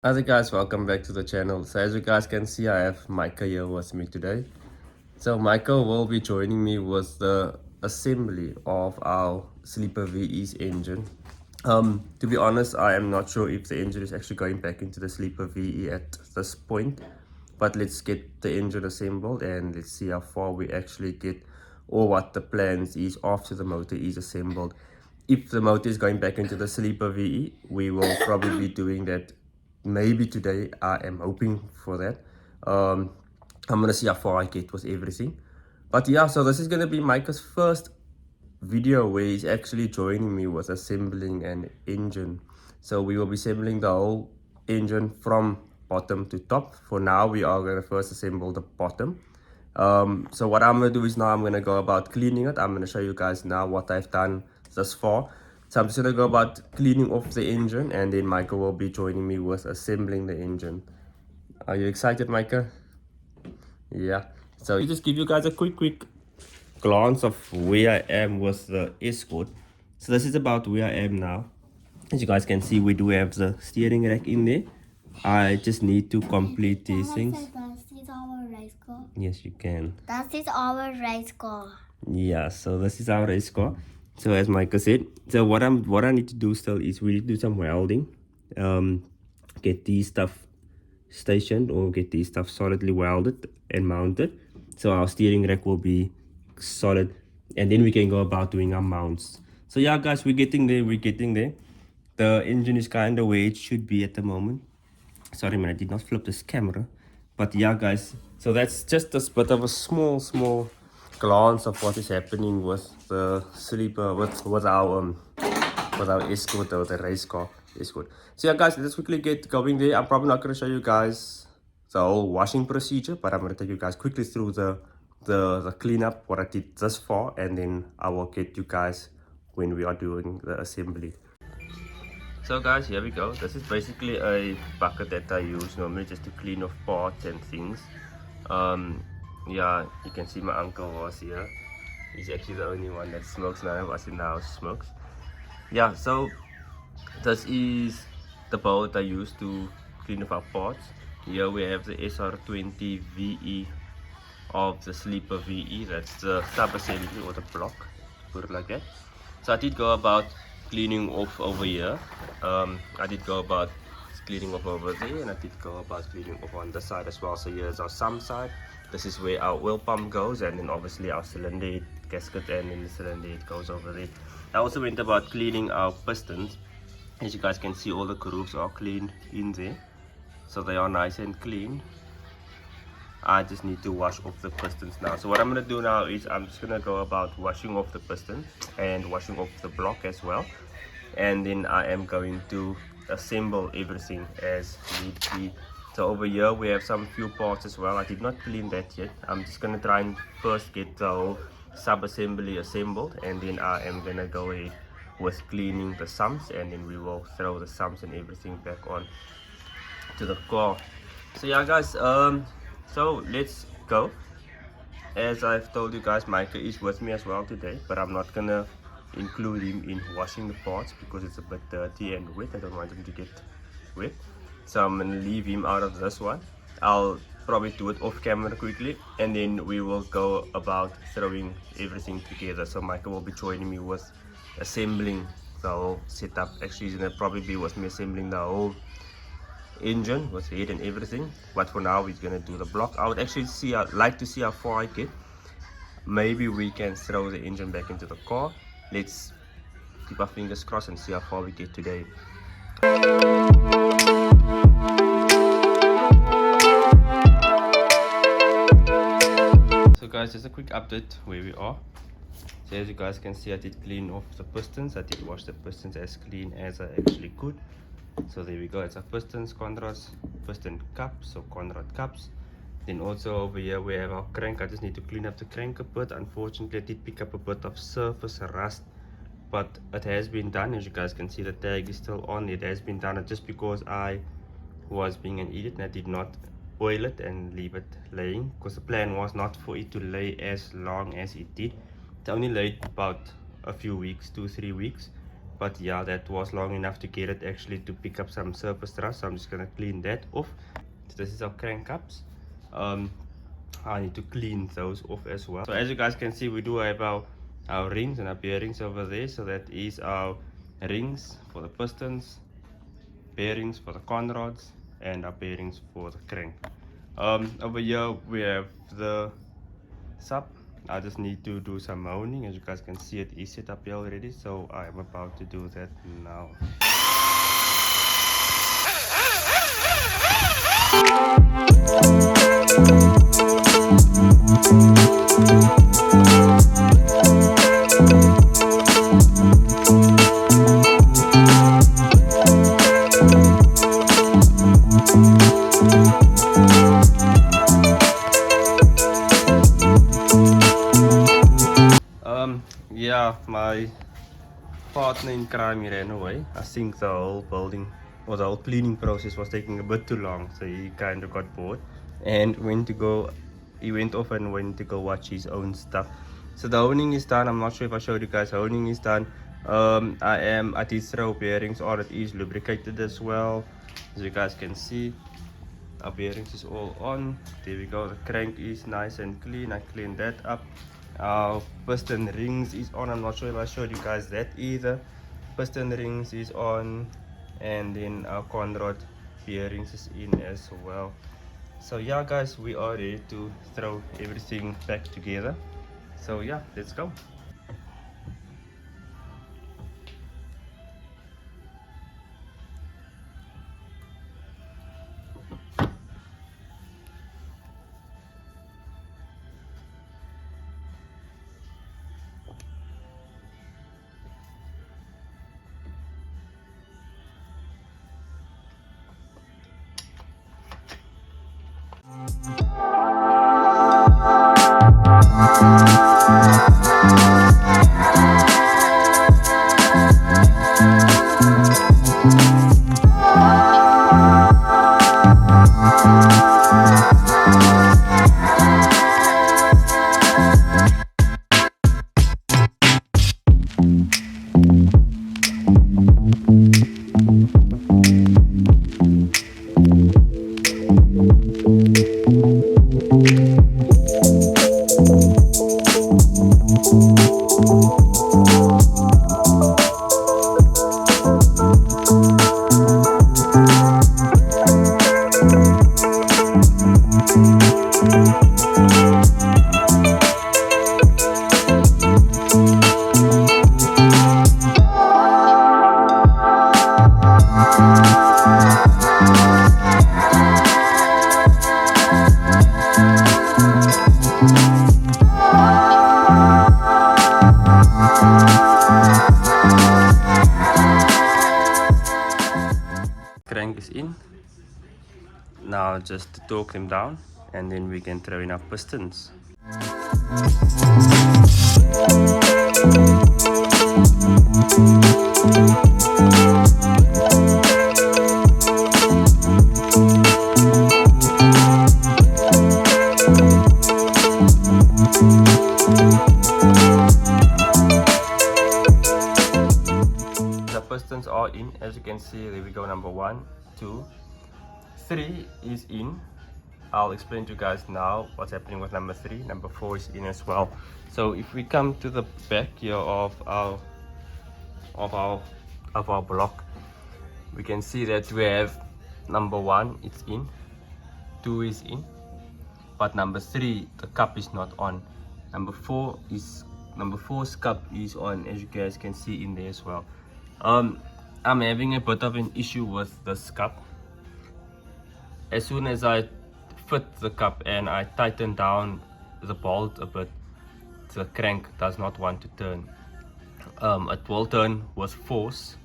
Hi guys, welcome back to the channel. So as you guys can see, I have Micah here with me today. So Micah will be joining me with the assembly of our SleeperVE's engine. To be honest, I am not sure if the engine is actually going back into the SleeperVE at this point. But let's get the engine assembled and let's see how far we actually get, or what the plans is after the motor is assembled. If the motor is going back into the SleeperVE, we will probably be doing that maybe today. I am hoping for that. I'm gonna see how far I get with everything. But yeah, so this is gonna be Micah's first video where he's actually joining me with assembling an engine. So we will be assembling the whole engine from bottom to top. For now, we are gonna first assemble the bottom. So what I'm gonna do is now I'm gonna go about cleaning it. I'm gonna show you guys now what I've done thus far. So I'm just gonna go about cleaning off the engine, and then Micah will be joining me with assembling the engine. Are you excited, Micah? Yeah. So just give you guys a quick glance of where I am with the Escort. So this is about where I am now. As you guys can see, we do have the steering rack in there. I just need to complete these things. This is our race car. Yes, you can. That is our race car. Yeah, so this is our race car. So as Micah said, so what I need to do still is we need to do some welding. Get these stuff stationed, or get these stuff solidly welded and mounted, so our steering rack will be solid, and then we can go about doing our mounts. So yeah guys, we're getting there. The engine is kind of where it should be at the moment. Sorry man, I did not flip this camera. But yeah guys, so that's just a bit of a small glance of what is happening with the sleeper, with our Escort, or the race car Escort. So yeah guys, let's quickly get going there. I'm probably not going to show you guys the whole washing procedure, but I'm going to take you guys quickly through the cleanup, what I did thus far, and then I will get you guys when we are doing the assembly. So guys, here we go. This is basically a bucket that I use normally just to clean off parts and things. Yeah, you can see my uncle was here. He's actually the only one that smokes. None of us in the house smokes. Yeah, so this is the bowl that I use to clean off our parts. Here we have the SR20 VE of the SleeperVE. That's the sub-assembly, or the block, put it like that. So I did go about cleaning off over here. I did go about cleaning off over there, and I did go about cleaning off on this side as well. So here's our sump side. This is where our oil pump goes, and then obviously our cylinder head gasket, and then the cylinder head goes over there. I also went about cleaning our pistons. As you guys can see, all the grooves are cleaned in there, so they are nice and clean. I just need to wash off the pistons now. So what I'm going to do now is I'm just going to go about washing off the piston and washing off the block as well, and then I am going to assemble everything as need be. So over here we have some few parts as well. I did not clean that yet. I'm just going to try and first get the whole sub-assembly assembled, and then I am going to go ahead with cleaning the sumps, and then we will throw the sumps and everything back on to the car. So yeah guys, so let's go. As I've told you guys, Micah is with me as well today, but I'm not gonna include him in washing the parts because it's a bit dirty and wet. I don't want him to get wet, so I'm gonna leave him out of this one. I'll probably do it off camera quickly, and then we will go about throwing everything together. So Micah will be joining me with assembling the whole setup. Actually, he's gonna probably be with me assembling the whole engine with head and everything, but for now he's gonna do the block. I would actually like to see how far I get. Maybe we can throw the engine back into the car. Let's keep our fingers crossed and see how far we get today. So guys, just a quick update where we are. So as you guys can see, I did clean off the pistons. I did wash the pistons as clean as I actually could. So there we go. It's our pistons, Conrad's piston cups, so Conrad cups. Then also over here we have our crank. I just need to clean up the crank a bit. Unfortunately, I did pick up a bit of surface rust, but it has been done. As you guys can see, the tag is still on. It has been done just because I was being an idiot and I did not oil it and leave it laying, because the plan was not for it to lay as long as it did. It only laid about a few weeks, 2-3 weeks, but yeah, that was long enough to get it actually to pick up some surface thrust, so I'm just gonna clean that off. So this is our crank cups. I need to clean those off as well. So as you guys can see, we do have our rings and our bearings over there. So that is our rings for the pistons, bearings for the conrods, and our bearings for the crank. Over here we have the sub. I just need to do some mounting. As you guys can see, it is set up here already, so I am about to do that now. Yeah, my partner in crime ran away. I think the whole building or the whole cleaning process was taking a bit too long, so he kind of got bored and he went off and went to go watch his own stuff. So the honing is done. I'm not sure if I showed you guys. Honing is done. I did throw bearings on. It is lubricated as well, as you guys can see. Our bearings is all on. There we go. The crank is nice and clean. I cleaned that up. Our piston rings is on. I'm not sure if I showed you guys that either. Piston rings is on, and then our conrod bearings is in as well. So yeah guys, we are ready to throw everything back together. So yeah, let's go. Crank is in. Now just to torque them down, and then we can throw in our pistons. The pistons are in, as you can see. There we go. Number 1, 2, 3 is in. I'll explain to you guys now what's happening with number 3. Number 4 is in as well. So if we come to the back here of our block, we can see that we have number 1, it's in, 2 is in, but number 3, the cup is not on. Number 4's cup is on, as you guys can see in there as well. I'm having a bit of an issue with this cup. As soon as I fit the cup and I tighten down the bolt a bit, the crank does not want to turn. It will turn with force,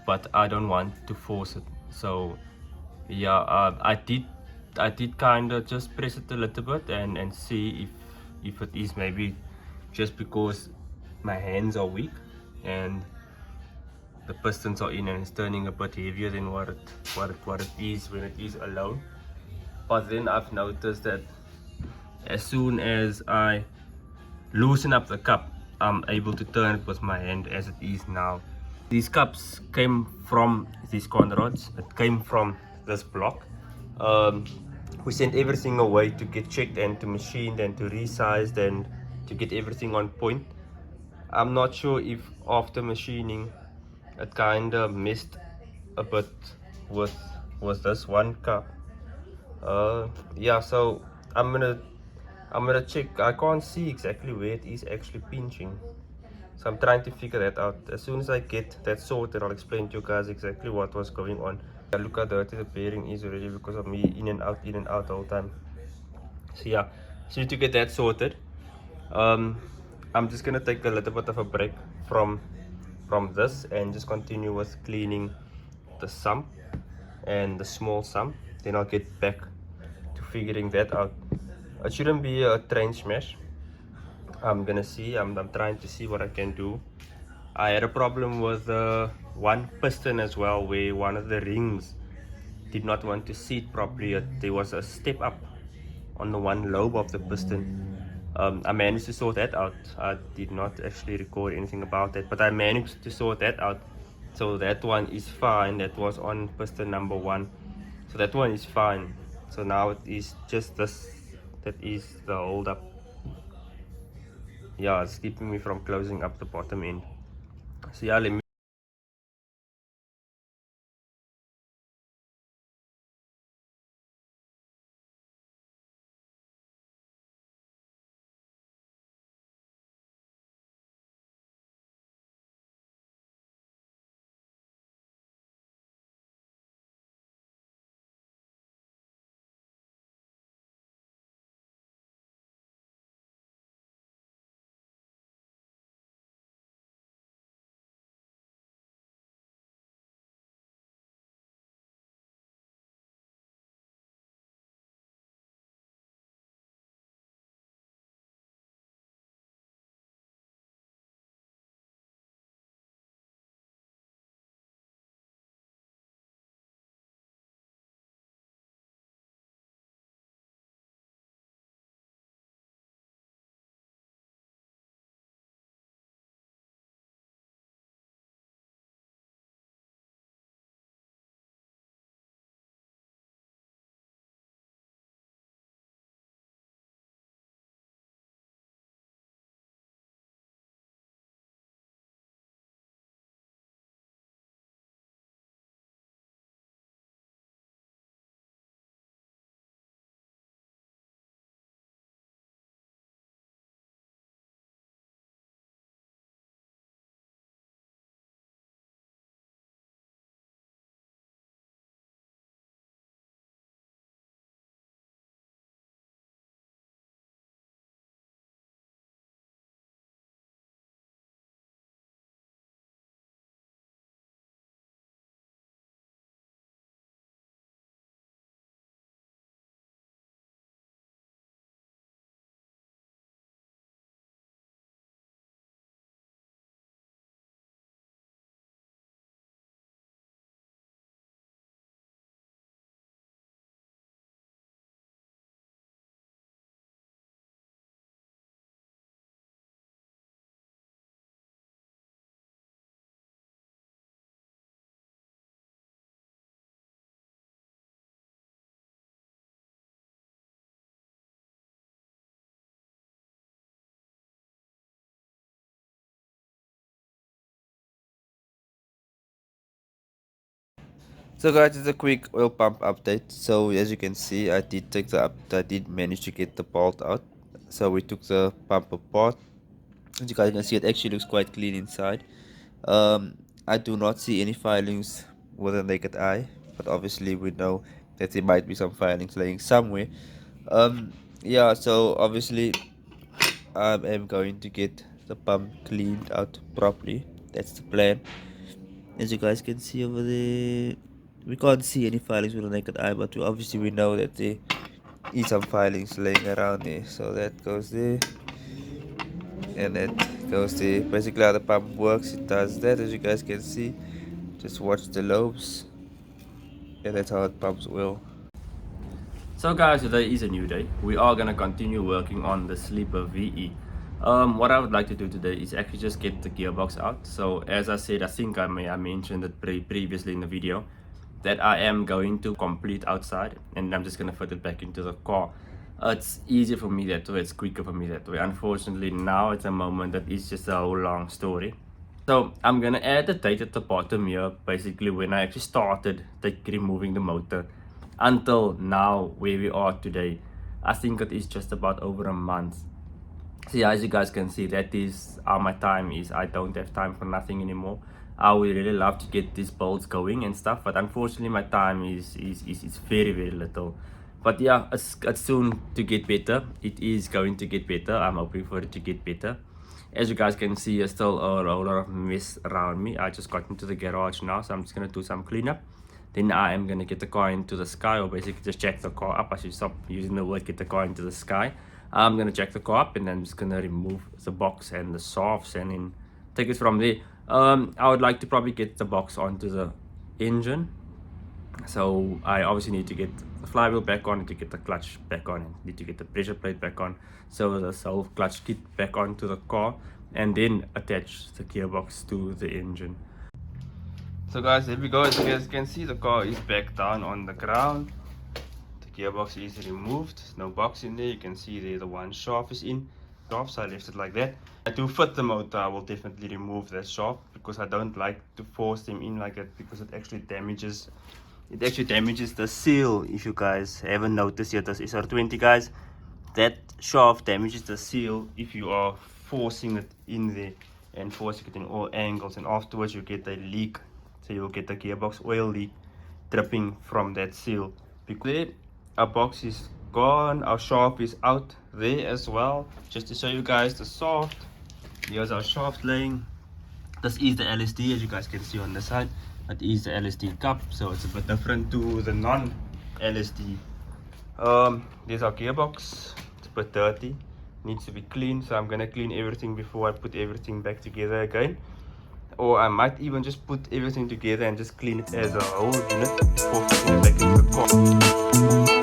but I don't want to force it. So yeah, I did kind of just press it a little bit and see if it is maybe just because my hands are weak and the pistons are in and it's turning a bit heavier than what it is when it is alone. But then I've noticed that as soon as I loosen up the cup, I'm able to turn it with my hand as it is now. These cups came from these corner rods. It came from this block. We sent everything away to get checked and to machined and to resized and to get everything on point. I'm not sure if after machining it kind of messed a bit with this one cup. Yeah, so I'm gonna check. I can't see exactly where it is actually pinching, so I'm trying to figure that out. As soon as I get that sorted, I'll explain to you guys exactly what was going on. Look how dirty the bearing is already because of me in and out the whole time. So yeah, so to get that sorted, I'm just gonna take a little bit of a break from this and just continue with cleaning the sump and the small sump. Then I'll get back to figuring that out. It shouldn't be a train smash. I'm gonna see. I'm trying to see what I can do. I had a problem with one piston as well, where one of the rings did not want to seat properly. There was a step up on the one lobe of the piston. I managed to sort that out. I did not actually record anything about that, but I managed to sort that out. So that one is fine. That was on piston number 1. So that one is fine. So now it is just this that is the hold up. Yeah, it's keeping me from closing up the bottom end. So yeah, let me. So guys, it's a quick oil pump update. So as you can see, I did manage to get the bolt out. So we took the pump apart. As you guys can see, it actually looks quite clean inside. I do not see any filings with a naked eye, but obviously we know that there might be some filings laying somewhere. Yeah, so obviously I am going to get the pump cleaned out properly. That's the plan. As you guys can see over there, we can't see any filings with a naked eye, but obviously we know that there is some filings laying around there. So that goes there, and that goes there. Basically how the pump works, it does that, as you guys can see. Just watch the lobes, and that's how it pumps oil. So guys, today is a new day. We are gonna continue working on the Sleeper VE. What I would like to do today is actually just get the gearbox out. So as I said, I think I mentioned it previously in the video, that I am going to complete outside and I'm just going to fit it back into the car. It's easier for me that way, it's quicker for me that way. Unfortunately now it's a moment that is just a whole long story. So I'm going to add the date at the bottom here, basically when I actually started removing the motor until now where we are today. I think it is just about over a month. So yeah, as you guys can see, that is how my time is. I don't have time for nothing anymore. I would really love to get these builds going and stuff, but unfortunately my time is very little. But yeah, it's soon to get better. It is going to get better. I'm hoping for it to get better. As you guys can see, there's still a whole lot of mess around me. I just got into the garage now, so I'm just gonna do some cleanup. Then I am gonna get the car into the sky, or basically just jack the car up. I should stop using the word get the car into the sky. I'm gonna jack the car up and then I'm just gonna remove the box and the shafts and then take it from there. I would like to probably get the box onto the engine. So I obviously need to get the flywheel back on, need to get the clutch back on, and need to get the pressure plate back on, so the whole clutch kit back onto the car, and then attach the gearbox to the engine. So guys, here we go. As you guys can see, the car is back down on the ground. The gearbox is removed. There's no box in there. You can see there the one shaft is in. So I left it like that. To fit the motor, I will definitely remove that shaft because I don't like to force them in like that, because it actually damages the seal. If you guys haven't noticed yet, this SR20 guys, that shaft damages the seal if you are forcing it in there and forcing it in all angles, and afterwards you get a leak. So you'll get the gearbox oil leak dripping from that seal. Because our box is gone, our shaft is out there as well. Just to show you guys the shaft, here's our shaft laying. This is the LSD, as you guys can see on the side. That is the LSD cup, so it's a bit different to the non-LSD. There's our gearbox. It's a bit dirty, needs to be cleaned, so I'm gonna clean everything before I put everything back together again. Or I might even just put everything together and just clean it as a whole unit before putting it back into the car.